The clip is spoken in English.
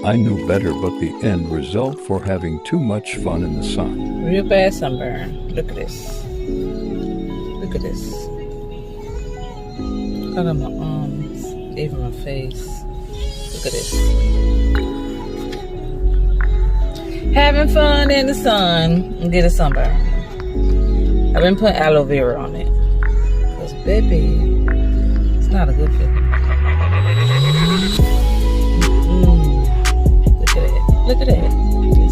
I knew better, but the end result for having too much fun in the sun. Real bad sunburn. Look at this. Look at this. Look at my arms, even my face. Look at this. Having fun in the sun and get a sunburn. I've been putting aloe vera on it. Because, baby, it's not a good feeling. Look at that. Look at that.